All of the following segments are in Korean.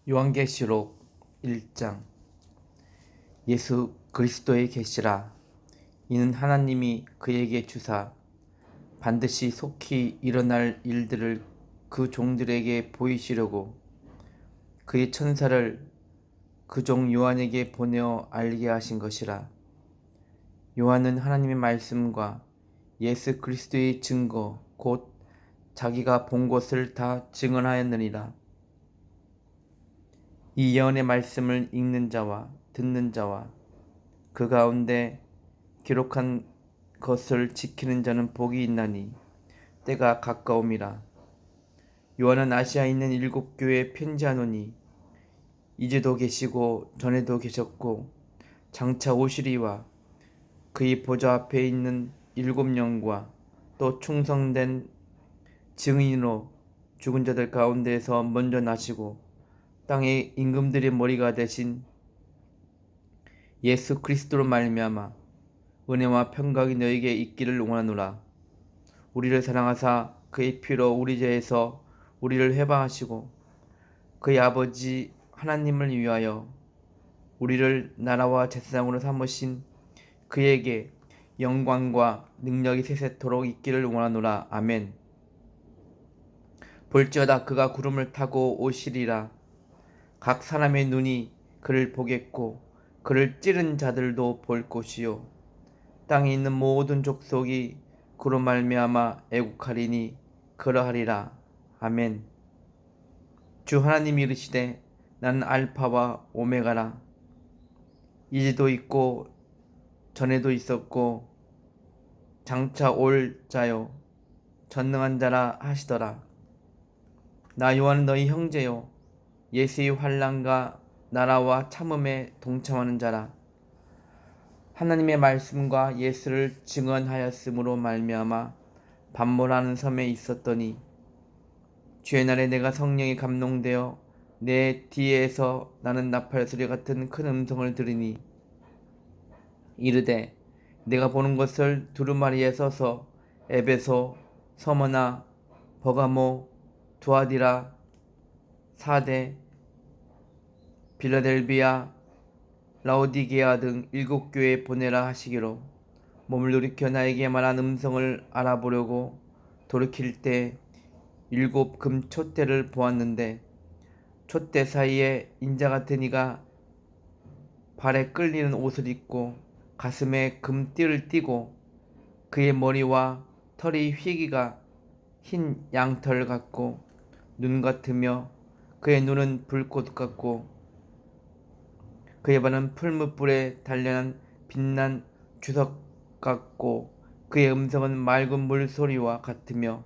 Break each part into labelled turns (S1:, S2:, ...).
S1: 요한계시록 1장. 예수 그리스도의 계시라. 이는 하나님이 그에게 주사 반드시 속히 일어날 일들을 그 종들에게 보이시려고 그의 천사를 그 종 요한에게 보내어 알게 하신 것이라. 요한은 하나님의 말씀과 예수 그리스도의 증거 곧 자기가 본 것을 다 증언하였느니라. 이 예언의 말씀을 읽는 자와 듣는 자와 그 가운데 기록한 것을 지키는 자는 복이 있나니 때가 가까움이라. 요한은 아시아에 있는 7교회에 편지하노니 이제도 계시고 전에도 계셨고 장차 오시리와 그의 보좌 앞에 있는 7영과 또 충성된 증인으로 죽은 자들 가운데에서 먼저 나시고 땅의 임금들의 머리가 되신 예수 그리스도로 말미암아 은혜와 평강이 너에게 있기를 원하노라. 우리를 사랑하사 그의 피로 우리 죄에서 우리를 해방하시고 그의 아버지 하나님을 위하여 우리를 나라와 제사장으로 삼으신 그에게 영광과 능력이 세세토록 있기를 원하노라. 아멘. 볼지어다 그가 구름을 타고 오시리라. 각 사람의 눈이 그를 보겠고 그를 찌른 자들도 볼 것이요 땅에 있는 모든 족속이 그로 말미암아 애국하리니 그러하리라. 아멘. 주 하나님이 이르시되 나는 알파와 오메가라. 이제도 있고 전에도 있었고 장차 올 자요 전능한 자라 하시더라. 나 요한은 너희 형제요 예수의 환난과 나라와 참음에 동참하는 자라. 하나님의 말씀과 예수를 증언하였으므로 말미암아 반모라는 섬에 있었더니 주의 날에 내가 성령에 감동되어 내 뒤에서 나는 나팔 소리 같은 큰 음성을 들으니 이르되 내가 보는 것을 두루마리에 서서 에베소, 서머나, 버가모, 두아디라, 사대, 빌라델비아, 라오디게아 등 7교회에 보내라 하시기로 몸을 돌이켜 나에게 말한 음성을 알아보려고 돌이킬 때 7 금촛대를 보았는데 촛대 사이에 인자 같은 이가 발에 끌리는 옷을 입고 가슴에 금띠를 띠고 그의 머리와 털이 희기가 흰 양털 같고 눈 같으며 그의 눈은 불꽃 같고 그의 발은 풀무불에 단련한 빛난 주석 같고 그의 음성은 맑은 물소리와 같으며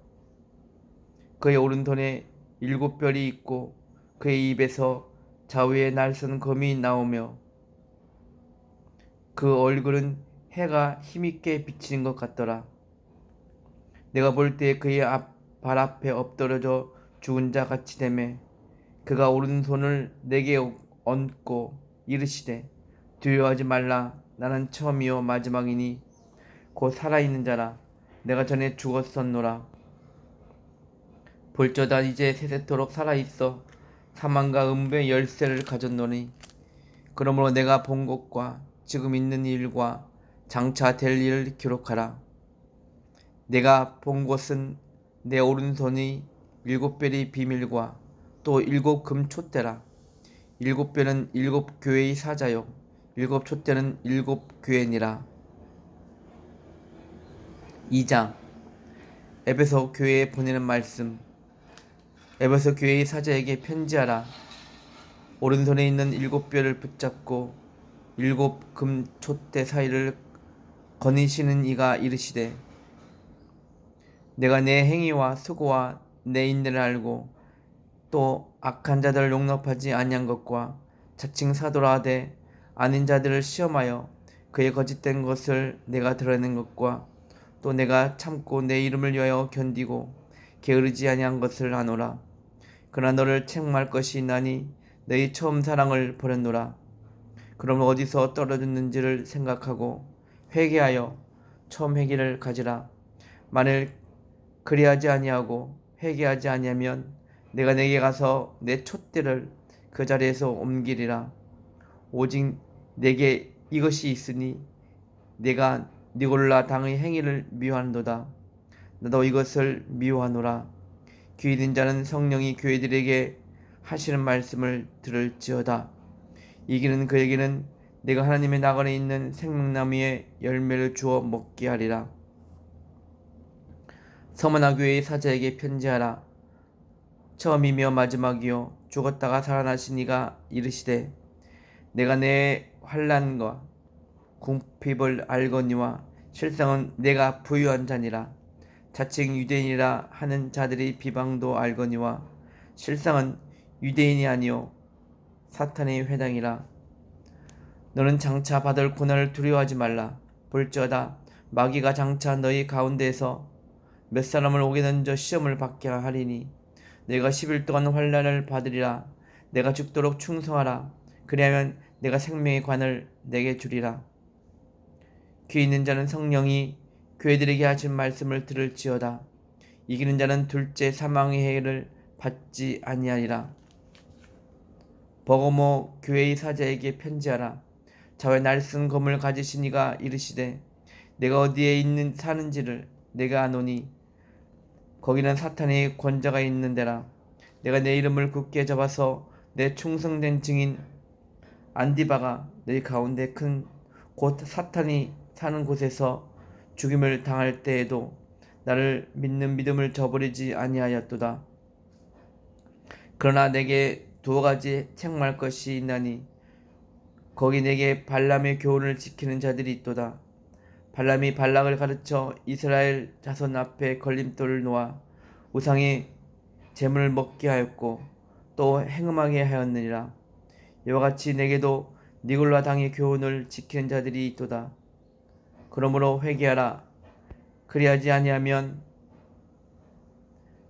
S1: 그의 오른손에 7별이 있고 그의 입에서 좌우에 날선 검이 나오며 그 얼굴은 해가 힘있게 비치는 것 같더라. 내가 볼 때 그의 발 앞에 엎드러져 죽은 자 같이 되매 그가 오른손을 내게 얹고 이르시되 두려워하지 말라. 나는 처음이요 마지막이니 곧 살아있는 자라. 내가 전에 죽었었노라. 볼저다 이제 세세토록 살아있어 사망과 음부의 열쇠를 가졌노니 그러므로 내가 본 것과 지금 있는 일과 장차 될 일을 기록하라. 내가 본 것은 내 오른손이 7별의 비밀과 또 7 금촛대라. 7별은 7교회의 사자요 7 촛대는 7교회니라. 2장. 에베소 교회에 보내는 말씀. 에베소 교회의 사자에게 편지하라. 오른손에 있는 7별을 붙잡고 7 금촛대 사이를 거니시는 이가 이르시되 내가 내 행위와 수고와 내 인내를 알고 또 악한 자들을 용납하지 아니한 것과 자칭 사도라 하되 아닌 자들을 시험하여 그의 거짓된 것을 내가 드러낸 것과 또 내가 참고 내 이름을 위하여 견디고 게으르지 아니한 것을 아노라. 그러나 너를 책망할 것이 있나니 너희 처음 사랑을 버렸노라. 그러면 어디서 떨어졌는지를 생각하고 회개하여 처음 회개를 가지라. 만일 그리하지 아니하고 회개하지 아니하면 내가 내게 가서 내 촛대를 그 자리에서 옮기리라. 오직 내게 이것이 있으니 내가 니골라 당의 행위를 미워하는도다. 나도 이것을 미워하노라. 귀 있는 자는 성령이 교회들에게 하시는 말씀을 들을지어다. 이기는 그에게는 내가 하나님의 나간에 있는 생명나무의 열매를 주어 먹게 하리라. 서머나 교회의 사자에게 편지하라. 처음이며 마지막이요 죽었다가 살아나신 이가 이르시되 내가 내 환난과 궁핍을 알거니와 실상은 내가 부유한 자니라. 자칭 유대인이라 하는 자들이 비방도 알거니와 실상은 유대인이 아니요 사탄의 회당이라. 너는 장차 받을 고난을 두려워하지 말라. 볼지어다 마귀가 장차 너희 가운데에서 몇 사람을 옥에 던져 시험을 받게 하리니 내가 10일 동안 환난을 받으리라. 내가 죽도록 충성하라. 그리하면 내가 생명의 관을 내게 주리라. 귀 있는 자는 성령이 교회들에게 하신 말씀을 들을지어다. 이기는 자는 둘째 사망의 해를 받지 아니하리라. 버거모 교회의 사자에게 편지하라. 좌에 날쓴 검을 가지신 이가 이르시되 내가 어디에 사는지를 내가 아노니 거기는 사탄의 권자가 있는 데라. 내가 내 이름을 굳게 잡아서 내 충성된 증인 안디바가 너희 가운데 큰 곧 사탄이 사는 곳에서 죽임을 당할 때에도 나를 믿는 믿음을 저버리지 아니하였도다. 그러나 내게 두어 가지 책망할 것이 있나니 거기 내게 발람의 교훈을 지키는 자들이 있도다. 발람이 발락을 가르쳐 이스라엘 자손 앞에 걸림돌을 놓아 우상의 재물을 먹게 하였고 또 행음하게 하였느니라. 이와 같이 내게도 니골라 당의 교훈을 지키는 자들이 있도다. 그러므로 회개하라. 그리하지 아니하면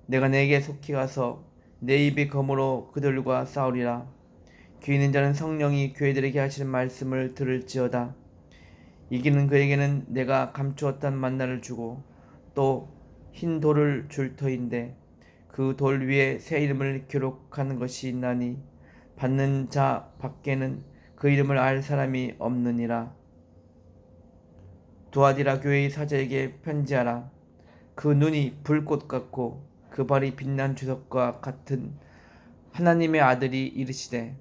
S1: 내가 내게 속히 가서 내 입의 검으로 그들과 싸우리라. 귀 있는 자는 성령이 교회들에게 하시는 말씀을 들을지어다. 이기는 그에게는 내가 감추었던 만나를 주고 또 흰 돌을 줄 터인데 그 돌 위에 새 이름을 기록하는 것이 있나니 받는 자 밖에는 그 이름을 알 사람이 없느니라. 두아디라 교회의 사자에게 편지하라. 그 눈이 불꽃 같고 그 발이 빛난 주석과 같은 하나님의 아들이 이르시되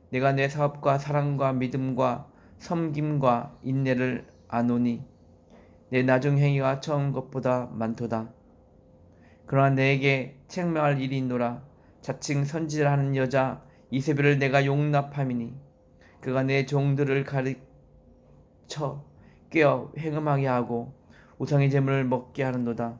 S1: 내가 내 사업과 사랑과 믿음과 섬김과 인내를 아노니 내 나중 행위가 처음 것보다 많도다. 그러나 내게 책망할 일이 있노라. 자칭 선지자하는 여자 이세벨을 내가 용납함이니 그가 내 종들을 가르쳐 꿰어 행음하게 하고 우상의 제물을 먹게 하는도다.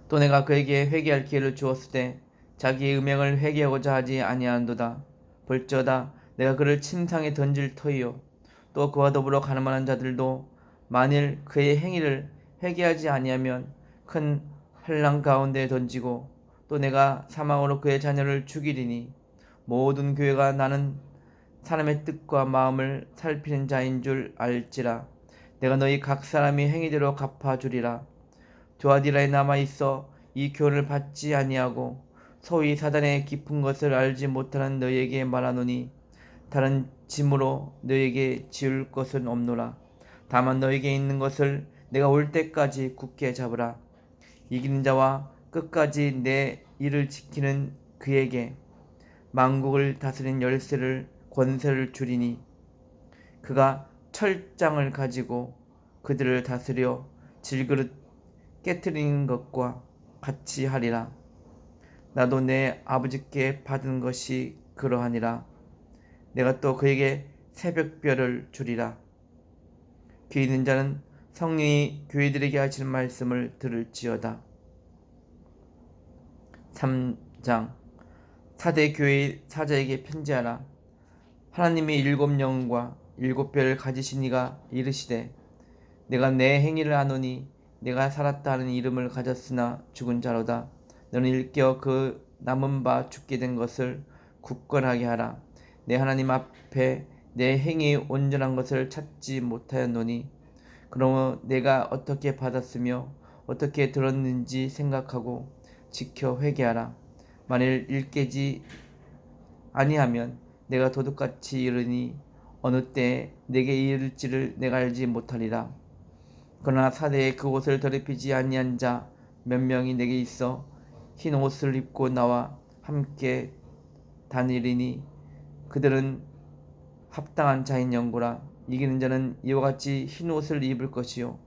S1: 또 내가 그에게 회개할 기회를 주었을 때 자기의 음행을 회개하고자 하지 아니하는도다. 볼지어다 내가 그를 침상에 던질 터이요 또 그와 더불어 가늠하는 자들도 만일 그의 행위를 회개하지 아니하면 큰 환난 가운데 던지고 또 내가 사망으로 그의 자녀를 죽이리니 모든 교회가 나는 사람의 뜻과 마음을 살피는 자인 줄 알지라. 내가 너희 각 사람이 행위대로 갚아주리라. 두아디라에 남아있어 이 교훈을 받지 아니하고 소위 사단의 깊은 것을 알지 못하는 너희에게 말하노니 다른 짐으로 너희에게 지을 것은 없노라. 다만 너희에게 있는 것을 내가 올 때까지 굳게 잡으라. 이기는 자와 끝까지 내 일을 지키는 그에게 만국을 다스린 열쇠를 권세를 주리니 그가 철장을 가지고 그들을 다스려 질그릇 깨트리는 것과 같이 하리라. 나도 내 아버지께 받은 것이 그러하니라. 내가 또 그에게 새벽별을 주리라. 귀 있는 자는 성령이 교회들에게 하시는 말씀을 들을지어다. 3장 사대 교회의 사자에게 편지하라. 하나님이 7영과 7별을 가지신 이가 이르시되 내가 내 행위를 아노니 내가 살았다 하는 이름을 가졌으나 죽은 자로다. 너는 일깨어 그 남은 바 죽게 된 것을 굳건하게 하라. 내 하나님 앞에 내 행위의 온전한 것을 찾지 못하였노니 그러므로 내가 어떻게 받았으며 어떻게 들었는지 생각하고 지켜 회개하라. 만일 일깨지 아니하면 내가 도둑같이 이르니 어느 때에 내게 이를지를 내가 알지 못하리라. 그러나 사대에 그 옷을 더럽히지 아니한 자 몇 명이 내게 있어 흰 옷을 입고 나와 함께 다니리니 그들은 합당한 자인 영구라. 이기는 자는 이와 같이 흰 옷을 입을 것이요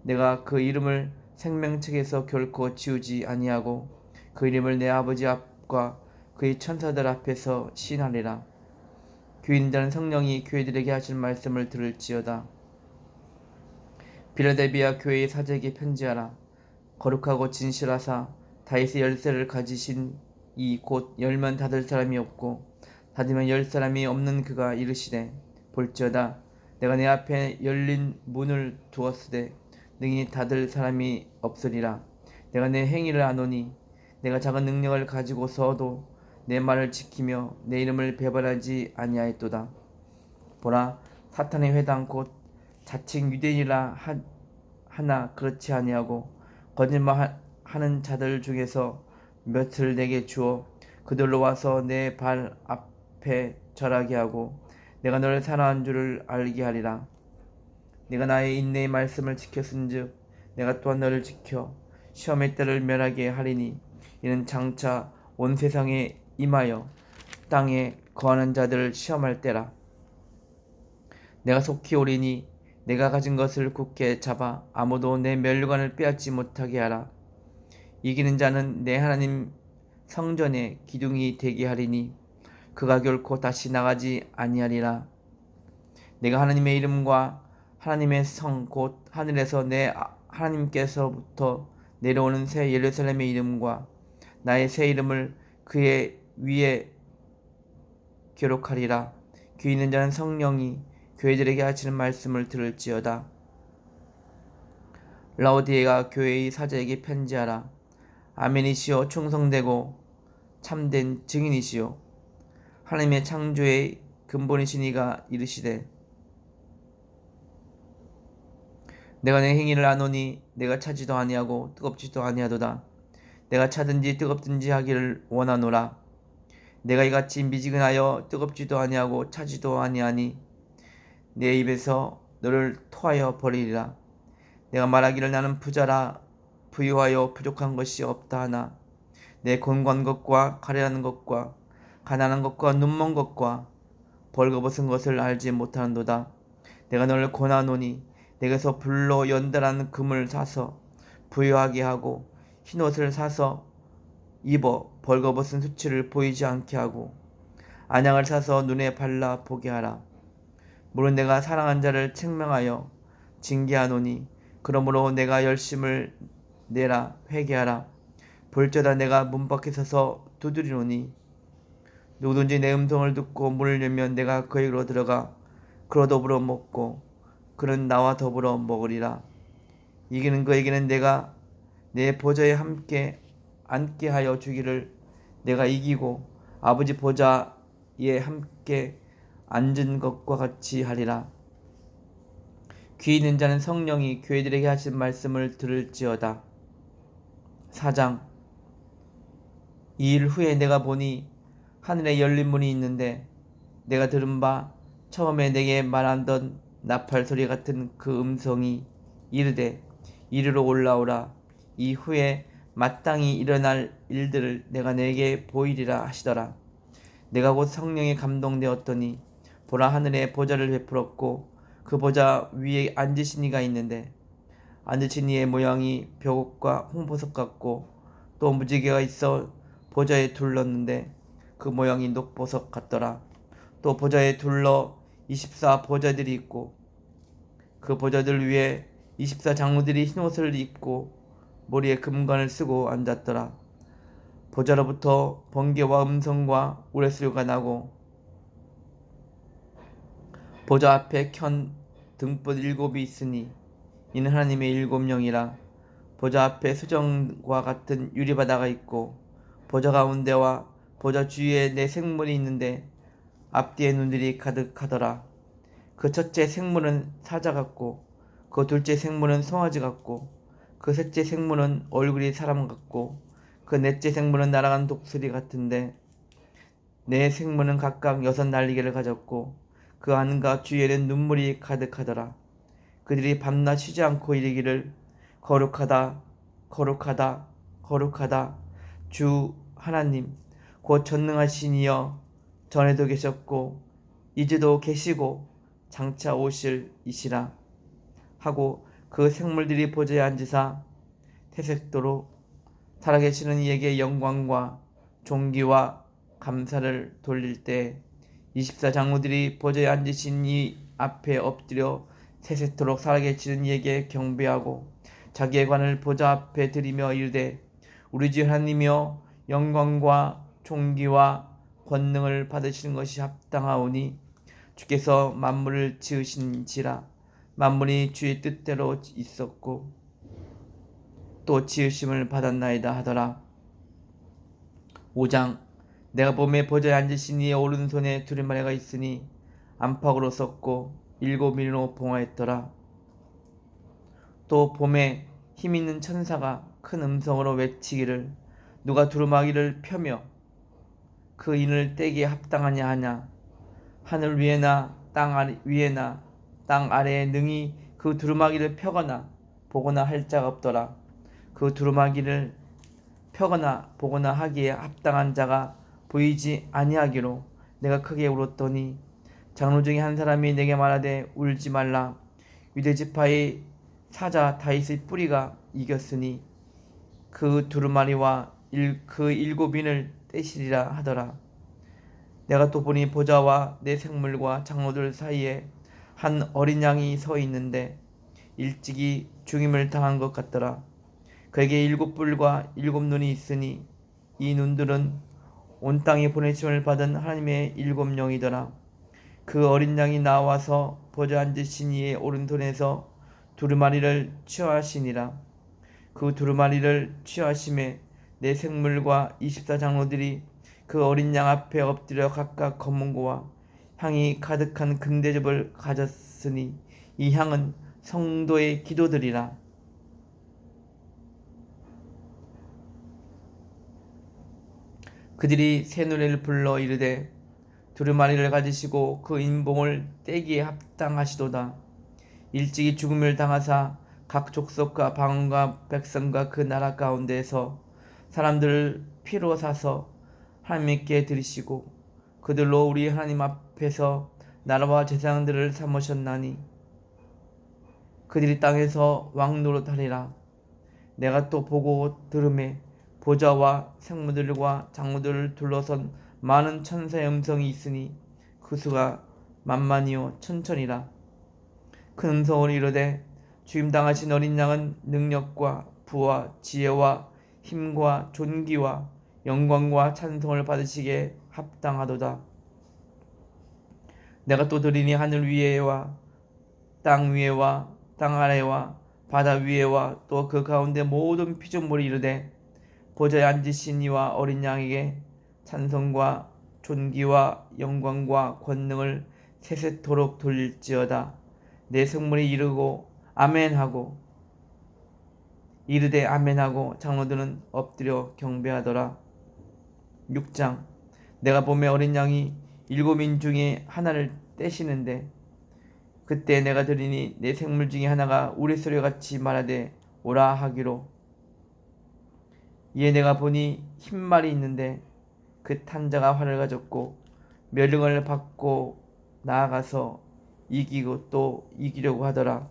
S1: 내가 그 이름을 생명책에서 결코 지우지 아니하고 그 이름을 내 아버지 앞과 그의 천사들 앞에서 시인하리라. 귀 있는 자는 성령이 교회들에게 하실 말씀을 들을지어다. 빌라델비아 교회의 사제에게 편지하라. 거룩하고 진실하사 다윗의 열쇠를 가지신 이 곧 열면 닫을 사람이 없고 닫으면 열 사람이 없는 그가 이르시되 볼지어다 내가 내 앞에 열린 문을 두었으되 능히 닫을 사람이 없으리라. 내가 내 행위를 아노니 내가 작은 능력을 가지고서도 내 말을 지키며 내 이름을 배반하지 아니하였도다. 보라 사탄의 회당 곧 자칭 유대인이라 하나 그렇지 아니하고 거짓말하는 자들 중에서 몇을 내게 주어 그들로 와서 내 발 앞에 절하게 하고 내가 너를 사랑한 줄을 알게 하리라. 네가 나의 인내의 말씀을 지켰은즉 내가 또한 너를 지켜 시험의 때를 멸하게 하리니 이는 장차 온 세상에 임하여 땅에 거하는 자들을 시험할 때라. 내가 속히 오리니 내가 가진 것을 굳게 잡아 아무도 내 멸류관을 빼앗지 못하게 하라. 이기는 자는 내 하나님 성전의 기둥이 되게 하리니 그가 결코 다시 나가지 아니하리라. 내가 하나님의 이름과 하나님의 성 곧 하늘에서 내 하나님께서부터 내려오는 새 예루살렘의 이름과 나의 새 이름을 그의 위에 기록하리라. 귀 있는 자는 성령이 교회들에게 하시는 말씀을 들을지어다. 라오디게아 교회의 사자에게 편지하라. 아멘이시오 충성되고 참된 증인이시오 하나님의 창조의 근본이시니가 이르시되 내가 내 행위를 아노니 내가 차지도 아니하고 뜨겁지도 아니하도다. 내가 차든지 뜨겁든지 하기를 원하노라. 내가 이같이 미지근하여 뜨겁지도 아니하고 차지도 아니하니 내 입에서 너를 토하여 버리리라. 내가 말하기를 나는 부자라 부유하여 부족한 것이 없다 하나 내 곤고한 것과 가련한 것과 가난한 것과 눈먼 것과 벌거벗은 것을 알지 못하는도다. 내가 너를 권하노니 내게서 불로 연달아 금을 사서 부유하게 하고 흰옷을 사서 입어 벌거벗은 수치를 보이지 않게 하고 안약을 사서 눈에 발라 보게 하라. 물론 내가 사랑한 자를 책망하여 징계하노니 그러므로 내가 열심을 내라 회개하라. 볼지어다 내가 문 밖에 서서 두드리노니 누구든지 내 음성을 듣고 문을 열면 내가 그에게로 들어가 그로 더불어 먹고 그는 나와 더불어 먹으리라. 이기는 그에게는 내가 내 보좌에 함께 앉게 하여 주기를 내가 이기고 아버지 보좌에 함께 앉은 것과 같이 하리라. 귀 있는 자는 성령이 교회들에게 하신 말씀을 들을지어다. 4장. 이 일 후에 내가 보니 하늘에 열린 문이 있는데 내가 들은 바 처음에 내게 말하던 나팔 소리 같은 그 음성이 이르되 이리로 올라오라. 이후에 마땅히 일어날 일들을 내가 내게 보이리라 하시더라. 내가 곧 성령에 감동되었더니 보라 하늘에 보좌를 베풀었고 그 보좌 위에 앉으신 이가 있는데 앉으신 이의 모양이 벽옥과 홍보석 같고 또 무지개가 있어 보좌에 둘렀는데 그 모양이 녹보석 같더라. 또 보좌에 둘러 24 보좌들이 있고 그 보좌들 위에 24 장로들이 흰옷을 입고 머리에 금관을 쓰고 앉았더라. 보좌로부터 번개와 음성과 우레소리가 나고 보좌 앞에 켠 등불 7이 있으니 이는 하나님의 7영이라. 보좌 앞에 수정과 같은 유리바다가 있고 보좌 가운데와 보좌 주위에 네 생물이 있는데 앞뒤에 눈들이 가득하더라. 그 첫째 생물은 사자 같고 그 둘째 생물은 송아지 같고 그 셋째 생물은 얼굴이 사람 같고 그 넷째 생물은 날아간 독수리 같은데 네 생물은 각각 6날개를 가졌고 그 안과 주위에는 눈물이 가득하더라. 그들이 밤낮 쉬지 않고 이르기를 거룩하다 거룩하다 거룩하다 주 하나님 곧 전능하신 이여 전에도 계셨고 이제도 계시고 장차 오실 이시라 하고 그 생물들이 보좌에 앉으사 태색도로 살아계시는 이에게 영광과 존귀와 감사를 돌릴 때 24장로들이 보좌에 앉으신 이 앞에 엎드려 세세토록 살아계시는 이에게 경배하고 자기의 관을 보좌 앞에 드리며 이르되 우리 주 하나님이여 영광과 존귀와 권능을 받으시는 것이 합당하오니 주께서 만물을 지으신지라 만물이 주의 뜻대로 있었고 또 지으심을 받았나이다 하더라. 5장 내가 봄에 보좌에 앉으신 이의 오른손에 두루마리가 있으니 안팎으로 섰고 7인으로 봉하였더라. 또 봄에 힘있는 천사가 큰 음성으로 외치기를 누가 두루마기를 펴며 그 인을 떼기에 합당하냐 하냐 하늘 위에나 땅 위에나 땅 아래에 능히 그 두루마기를 펴거나 보거나 할 자가 없더라. 그 두루마기를 펴거나 보거나 하기에 합당한 자가 보이지 아니하기로 내가 크게 울었더니 장로 중에 한 사람이 내게 말하되 울지 말라 유대지파의 사자 다윗의 뿌리가 이겼으니 그 두루마리와 그 7인을 떼시리라 하더라. 내가 또 보니 보좌와 내 생물과 장로들 사이에 한 어린 양이 서 있는데 일찍이 죽임을 당한 것 같더라. 그에게 7뿔과 7눈이 있으니 이 눈들은 온 땅에 보내심을 받은 하나님의 7영이더라. 그 어린 양이 나와서 보좌 앉으신 이의 오른손에서 두루마리를 취하시니라. 그 두루마리를 취하심에 내 생물과 24장로들이 그 어린 양 앞에 엎드려 각각 검은고와 향이 가득한 금대접을 가졌으니 이 향은 성도의 기도들이라. 그들이 새 노래를 불러 이르되 두루마리를 가지시고 그 인봉을 떼기에 합당하시도다. 일찍이 죽음을 당하사 각 족속과 방언과 백성과 그 나라 가운데에서 사람들을 피로 사서 하나님께 드리시고 그들로 우리 하나님 앞에서 나라와 제사장들을 삼으셨나니 그들이 땅에서 왕 노릇하리라. 내가 또 보고 들음에 보좌와 생물들과 장로들을 둘러선 많은 천사의 음성이 있으니 그 수가 만만이요 천천이라. 큰 음성으로 이르되 죽임당하신 어린 양은 능력과 부와 지혜와 힘과 존귀와 영광과 찬송을 받으시기에 합당하도다. 내가 또 들으니 하늘 위에와 땅 위에와 땅 아래와 바다 위에와 또 그 가운데 모든 피조물이 이르되 보좌에 앉으신 이와 어린 양에게 찬송과 존귀와 영광과 권능을 세세토록 돌릴지어다. 내 생물이 이르고 아멘하고 이르되 아멘하고 장로들은 엎드려 경배하더라. 6장 내가 보매 어린 양이 7인 중에 하나를 떼시는데 그때 내가 들으니 내 생물 중에 하나가 우레소리같이 말하되 오라 하기로 이에 내가 보니 흰말이 있는데 그 탄자가 활을 가졌고 멸령을 받고 나아가서 이기고 또 이기려고 하더라.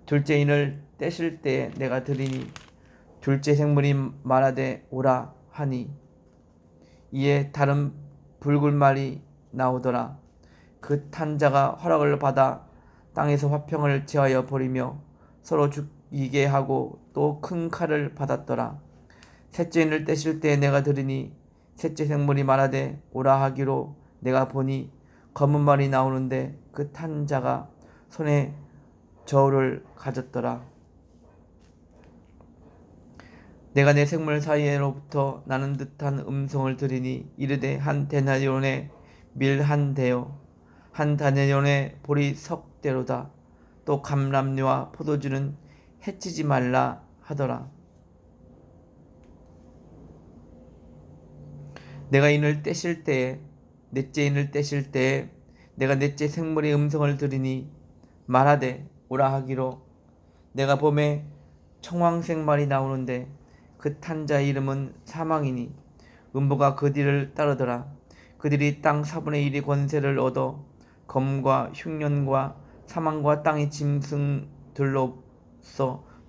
S1: 둘째 인을 떼실 때 내가 들으니 둘째 생물이 말하되 오라 하니 이에 다른 붉은 말이 나오더라. 그 탄자가 허락을 받아 땅에서 화평을 제하여 버리며 서로 죽이게 하고 또 큰 칼을 받았더라. 셋째 인을 떼실 때 내가 들으니 셋째 생물이 말하되 오라 하기로 내가 보니 검은 말이 나오는데 그 탄자가 손에 저울을 가졌더라. 내가 내 생물 사이로부터 나는 듯한 음성을 들으니 이르되 한 데나리온의 밀 한 대요 한 데나리온의 보리 석 대로다. 또 감람류와 포도주는 해치지 말라 하더라. 내가 인을 떼실 때에 넷째 인을 떼실 때에 내가 넷째 생물의 음성을 들으니 말하되 오라 하기로 내가 봄에 청황색 말이 나오는데 그 탄 자의 이름은 사망이니 음부가 그 뒤를 따르더라. 그들이 땅 4분의 1의 권세를 얻어 검과 흉년과 사망과 땅의 짐승들로서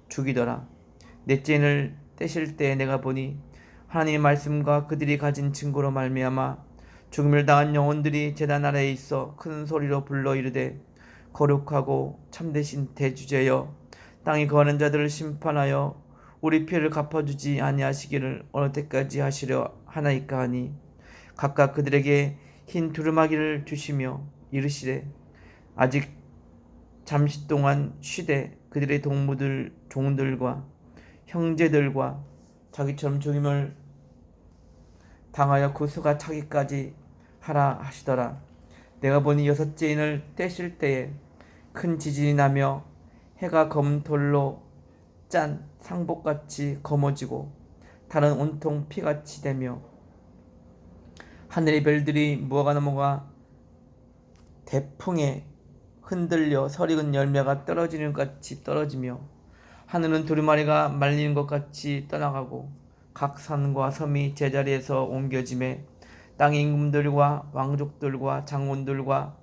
S1: 죽이더라. 넷째 인을 떼실 때에 내가 보니 하나님의 말씀과 그들이 가진 증거로 말미암아 죽음을 당한 영혼들이 제단 아래에 있어 큰 소리로 불러 이르되 거룩하고 참되신 대주제여 땅에 거하는 자들을 심판하여 우리 피해를 갚아주지 아니하시기를 어느 때까지 하시려 하나이까 하니 각각 그들에게 흰 두루마기를 주시며 이르시되 아직 잠시 동안 쉬되 그들의 동무들 종들과 형제들과 자기처럼 죽임을 당하여 그 수가 차기까지 하라 하시더라. 내가 보니 여섯째 인을 떼실 때에 큰 지진이 나며 해가 검돌로 짠 상복같이 검어지고 달은 온통 피같이 되며 하늘의 별들이 무화과 나무가 대풍에 흔들려 설익은 열매가 떨어지는 것 같이 떨어지며 하늘은 두루마리가 말리는 것 같이 떠나가고 각 산과 섬이 제자리에서 옮겨짐에 땅의 임금들과 왕족들과 장군들과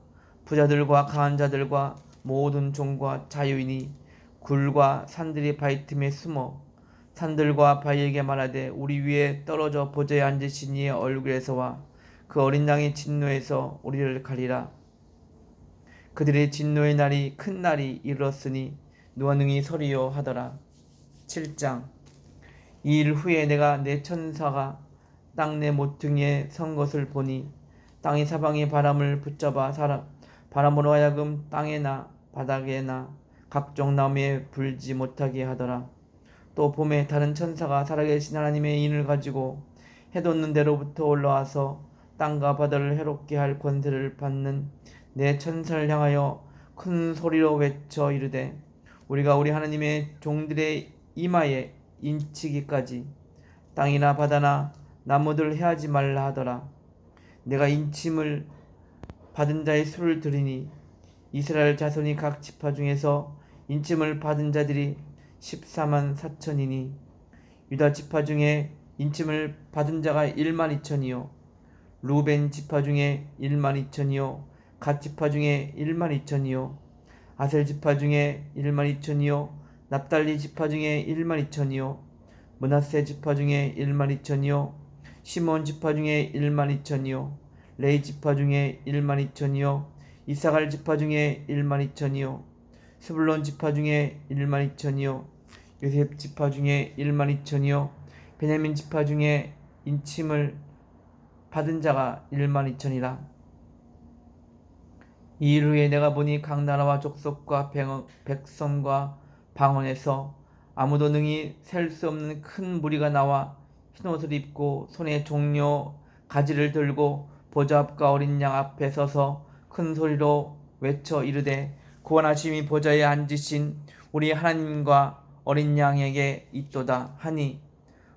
S1: 부자들과 강한 자들과 모든 종과 자유인이 굴과 산들이 바위 틈에 숨어 산들과 바위에게 말하되 우리 위에 떨어져 보좌에 앉으신 이의 얼굴에서와 그 어린 양의 진노에서 우리를 가리라. 그들의 진노의 날이 큰 날이 이르렀으니 누가 능히 서리요 하더라. 7장. 이 일 후에 내가 내 천사가 땅 내 모퉁이에 선 것을 보니 땅의 사방에 바람을 붙잡아 바람으로 하여금 땅에나 바닥에나 각종 나무에 불지 못하게 하더라. 또 봄에 다른 천사가 살아계신 하나님의 인을 가지고 해 돋는 데로부터 올라와서 땅과 바다를 해롭게 할 권세를 받는 내 천사를 향하여 큰 소리로 외쳐 이르되 우리가 우리 하나님의 종들의 이마에 인치기까지 땅이나 바다나 나무들 해하지 말라 하더라. 내가 인침을 받은 자의 수를 들으니 이스라엘 자손이 각 지파 중에서 인침을 받은 자들이 14만 4천이니 유다 지파 중에 인침을 받은 자가 1만 2천이요 루벤 지파 중에 1만 2천이요 갓 지파 중에 1만 2천이요 아셀 지파 중에 1만 2천이요 납달리 지파 중에 1만 2천이요 므낫세 지파 중에 1만 2천이요 시몬 지파 중에 1만 2천이요 레이 지파 중에 1만 2천이요 이사갈 지파 중에 1만 2천이요 스불론 지파 중에 1만 2천이요 요셉 지파 중에 1만 2천이요 베냐민 지파 중에 인침을 받은 자가 1만 2천이라. 이 일 후에 내가 보니 각 나라와 족속과 백성과 방언에서 아무도 능히 셀 수 없는 큰 무리가 나와 흰옷을 입고 손에 종려 가지를 들고 보좌 앞과 어린 양 앞에 서서 큰 소리로 외쳐 이르되 구원하심이 보좌에 앉으신 우리 하나님과 어린 양에게 있도다 하니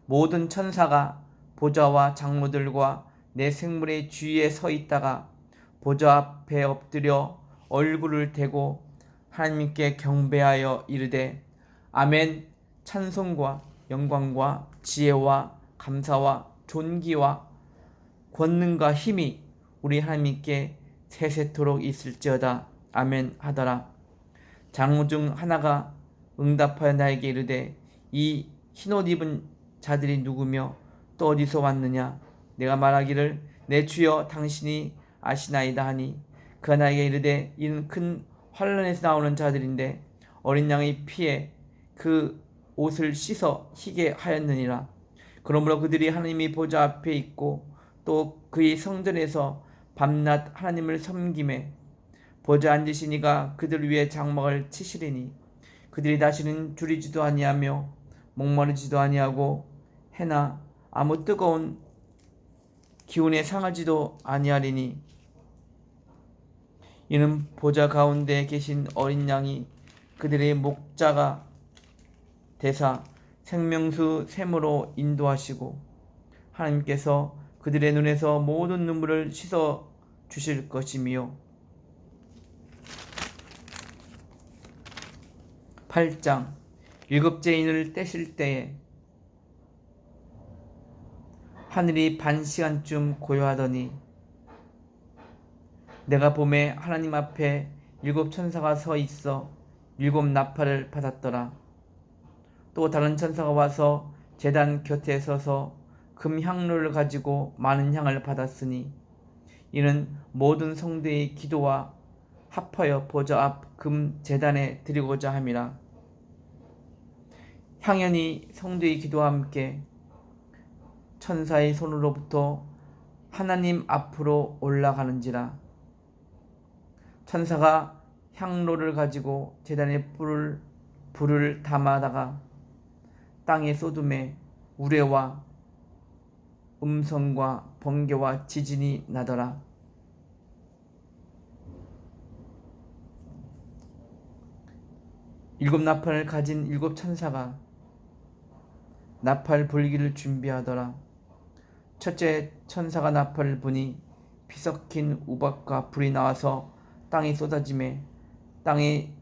S1: 모든 천사가 보좌와 장로들과 내 생물의 주위에 서 있다가 보좌 앞에 엎드려 얼굴을 대고 하나님께 경배하여 이르되 아멘. 찬송과 영광과 지혜와 감사와 존귀와 권능과 힘이 우리 하나님께 세세토록 있을지어다. 아멘 하더라. 장로 중 하나가 응답하여 나에게 이르되 이 흰옷 입은 자들이 누구며 또 어디서 왔느냐. 내가 말하기를 내 주여 당신이 아시나이다 하니 그가 나에게 이르되 이는 큰 환란에서 나오는 자들인데 어린 양의 피에 그 옷을 씻어 희게 하였느니라. 그러므로 그들이 하나님이 보좌 앞에 있고 또 그의 성전에서 밤낮 하나님을 섬김에 보좌 앉으신 이가 그들 위에 장막을 치시리니 그들이 다시는 줄이지도 아니하며 목마르지도 아니하고 해나 아무 뜨거운 기운에 상하지도 아니하리니 이는 보좌 가운데 계신 어린 양이 그들의 목자가 되사 생명수 샘으로 인도하시고 하나님께서 그들의 눈에서 모든 눈물을 씻어 주실 것이며 8장 일곱째 인을 떼실 때에 하늘이 반 시간쯤 고요하더니 내가 봄에 하나님 앞에 일곱 천사가 서 있어 일곱 나팔을 받았더라. 또 다른 천사가 와서 제단 곁에 서서 금 향로를 가지고 많은 향을 받았으니 이는 모든 성도의 기도와 합하여 보좌 앞 금 제단에 드리고자 함이라. 향연이 성도의 기도와 함께 천사의 손으로부터 하나님 앞으로 올라가는지라. 천사가 향로를 가지고 제단에 불을 담아다가 땅에 쏟음에 우레와 음성과 번개와 지진이 나더라. 일곱 나팔을 가진 일곱 천사가 나팔 불기를 준비하더라. 첫째 천사가 나팔을 부니 피 섞인 우박과 불이 나와서 땅에 쏟아지매 땅의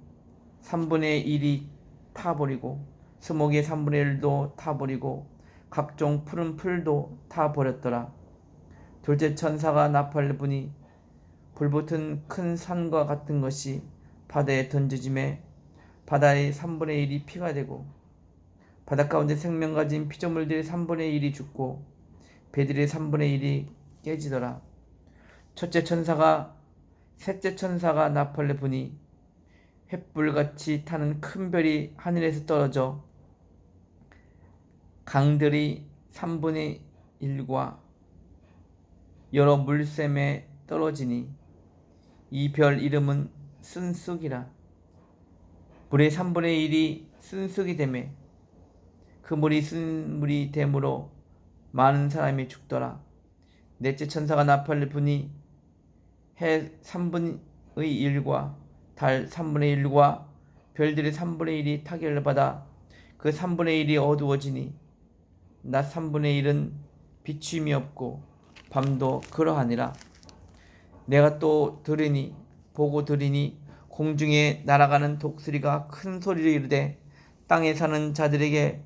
S1: 3분의 1이 타버리고 수목의 3분의 1도 타버리고 각종 푸른 풀도 타버렸더라. 둘째 천사가 나팔을 부니 불붙은 큰 산과 같은 것이 바다에 던져지매 바다의 3분의 1이 피가 되고 바닷 가운데 생명 가진 피조물들의 3분의 1이 죽고 배들의 3분의 1이 깨지더라. 셋째 천사가 나팔을 부니 횃불같이 타는 큰 별이 하늘에서 떨어져 강들이 3분의 1과 여러 물샘에 떨어지니 이 별 이름은 쓴쑥이라. 물의 3분의 1이 쓴쑥이 되매 그 물이 쓴물이 되므로 많은 사람이 죽더라. 넷째 천사가 나팔을 부니 해 3분의 1과 달 3분의 1과 별들의 3분의 1이 타결을 받아 그 3분의 1이 어두워지니 낮 3분의 1은 비춤이 없고 밤도 그러하니라. 내가 또 보고 들으니 공중에 날아가는 독수리가 큰 소리로 이르되 땅에 사는 자들에게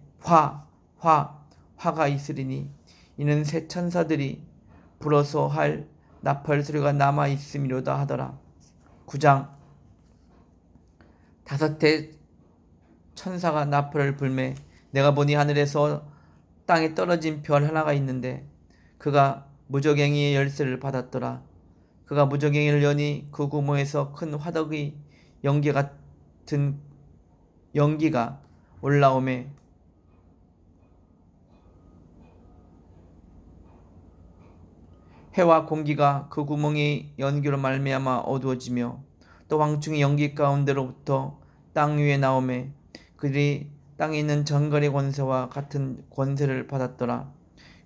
S1: 화가 있으리니 이는 새 천사들이 불어서 할 나팔 소리가 남아 있음이로다 하더라. 9장 다섯째 천사가 나팔을 불매 내가 보니 하늘에서 땅에 떨어진 별 하나가 있는데 그가 무저갱이의 열쇠를 받았더라. 그가 무저갱이를 여니 그 구멍에서 큰 화덕의 연기 같은 연기가 올라오매 해와 공기가 그 구멍의 연기로 말미암아 어두워지며 또 황충이 연기 가운데로부터 땅 위에 나오매 그들이 땅에 있는 정갈의 권세와 같은 권세를 받았더라.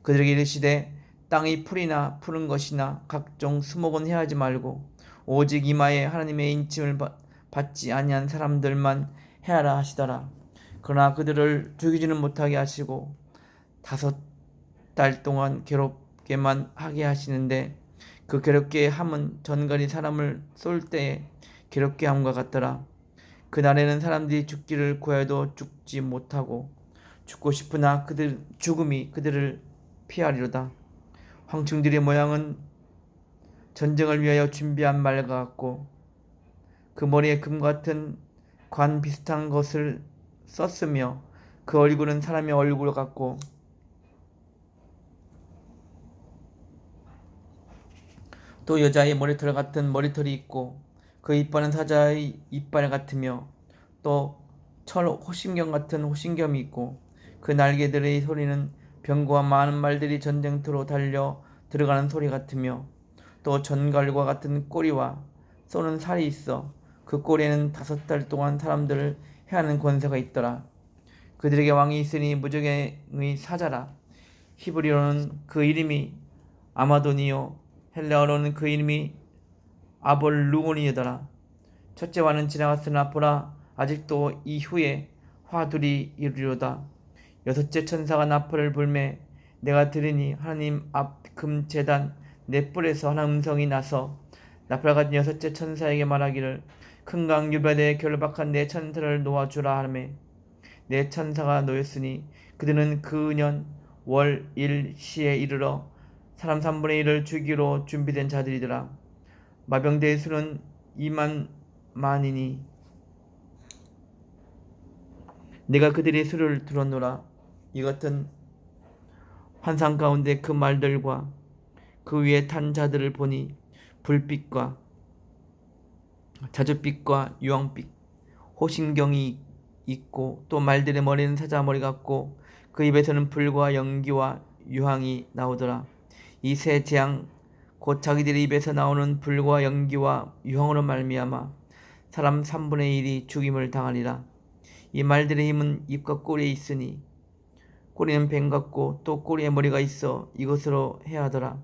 S1: 그들에게 이르시되 땅의 풀이나 푸른 것이나 각종 수목은 해하지 말고 오직 이마에 하나님의 인침을 받지 아니한 사람들만 해하라 하시더라. 그러나 그들을 죽이지는 못하게 하시고 5달 동안 괴롭게만 하게 하시는데 그 괴롭게 함은 전갈이 사람을 쏠 때에 괴롭게 함과 같더라. 그날에는 사람들이 죽기를 구해도 죽지 못하고 죽고 싶으나 죽음이 그들을 피하리로다. 황충들의 모양은 전쟁을 위하여 준비한 말과 같고 그 머리에 금 같은 관 비슷한 것을 썼으며 그 얼굴은 사람의 얼굴 같고 또 여자의 머리털 같은 머리털이 있고 그 이빨은 사자의 이빨 같으며 또 철 호심경 같은 호심경이 있고 그 날개들의 소리는 병거와 많은 말들이 전쟁터로 달려 들어가는 소리 같으며 또 전갈과 같은 꼬리와 쏘는 살이 있어 그 꼬리에는 5달 동안 사람들을 해하는 권세가 있더라. 그들에게 왕이 있으니 무저갱의 사자라. 히브리어로는 그 이름이 아마도니요 헬라어로는 그 이름이 아볼루곤이더라. 첫째 화는 지나갔으나 보라 아직도 이후에 화 둘이 이르리로다. 여섯째 천사가 나팔을 불매 내가 들으니 하나님 앞 금 제단 네 뿔에서 하나 음성이 나서 나팔 같은 여섯째 천사에게 말하기를 큰 강 유변에 결박한 네 천사를 놓아주라 하매 네 천사가 놓였으니 그들은 그 년 월 일 시에 이르러 사람 3분의 1을 죽이로 준비된 자들이더라. 마병대의 수는 2만 만이니 내가 그들의 수를 들었노라. 이같은 환상 가운데 그 말들과 그 위에 탄 자들을 보니 불빛과 자줏빛과 유황빛 호신경이 있고 또 말들의 머리는 사자머리 같고 그 입에서는 불과 연기와 유황이 나오더라. 이 세 재앙 곧 자기들의 입에서 나오는 불과 연기와 유황으로 말미암아 사람 3분의 1이 죽임을 당하리라. 이 말들의 힘은 입과 꼬리에 있으니 꼬리는 뱀 같고 또 꼬리에 머리가 있어 이것으로 해하더라.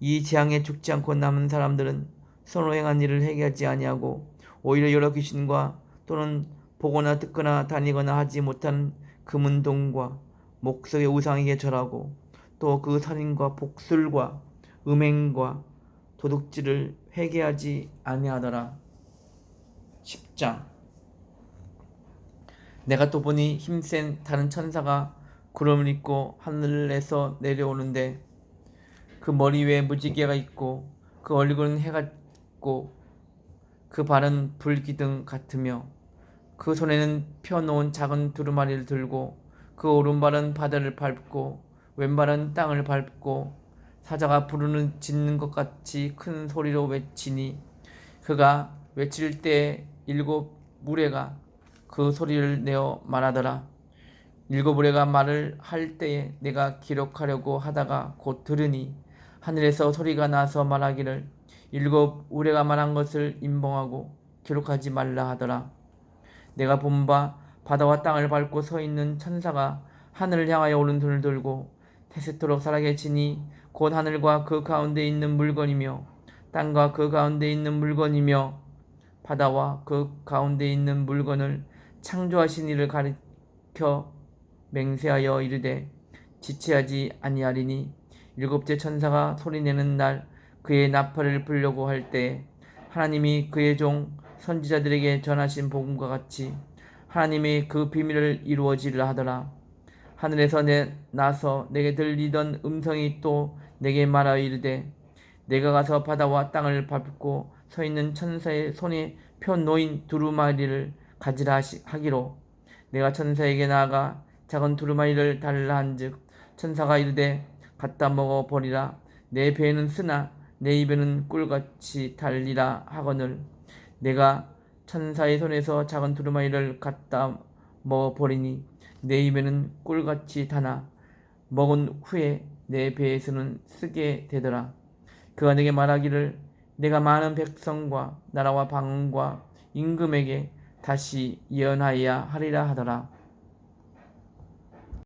S1: 이 재앙에 죽지 않고 남은 사람들은 손으로 행한 일을 회개하지 아니하고 오히려 여러 귀신과 또는 보거나 듣거나 다니거나 하지 못한 금은 동과 목석의 우상에게 절하고 또 그 살인과 복술과 음행과 도둑질을 회개하지 아니하더라. 10장. 내가 또 보니 힘센 다른 천사가 구름을 입고 하늘에서 내려오는데 그 머리 위에 무지개가 있고 그 얼굴은 해 같고 그 발은 불기둥 같으며 그 손에는 펴놓은 작은 두루마리를 들고 그 오른발은 바다를 밟고 왼발은 땅을 밟고 사자가 부르는 짖는 것 같이 큰 소리로 외치니 그가 외칠 때 7무리가 그 소리를 내어 말하더라. 7무리가 말을 할 때에 내가 기록하려고 하다가 곧 들으니 하늘에서 소리가 나서 말하기를 7우레가 말한 것을 임봉하고 기록하지 말라 하더라. 내가 본 바 바다와 땅을 밟고 서 있는 천사가 하늘을 향하여 오른손을 들고 태세토록 살아계 치니 곧 하늘과 그 가운데 있는 물건이며 땅과 그 가운데 있는 물건이며 바다와 그 가운데 있는 물건을 창조하신 이를 가리켜 맹세하여 이르되 지체하지 아니하리니 7째 천사가 소리내는 날 그의 나팔을 불려고 할 때 하나님이 그의 종 선지자들에게 전하신 복음과 같이 하나님이 그 비밀을 이루어지려 하더라. 하늘에서 나서 내게 들리던 음성이 또 내게 말하여 이르되 내가 가서 바다와 땅을 밟고 서 있는 천사의 손에 펴 놓인 두루마리를 가지라 하기로 내가 천사에게 나아가 작은 두루마리를 달라 한즉 천사가 이르되 갖다 먹어 버리라. 내 배에는 쓰나 내 입에는 꿀같이 달리라 하거늘 내가 천사의 손에서 작은 두루마리를 갖다 먹어 버리니 내 입에는 꿀같이 다나 먹은 후에 내 배에서는 쓰게 되더라. 그가 내게 말하기를 내가 많은 백성과 나라와 방언과 임금에게 다시 예언하여야 하리라 하더라.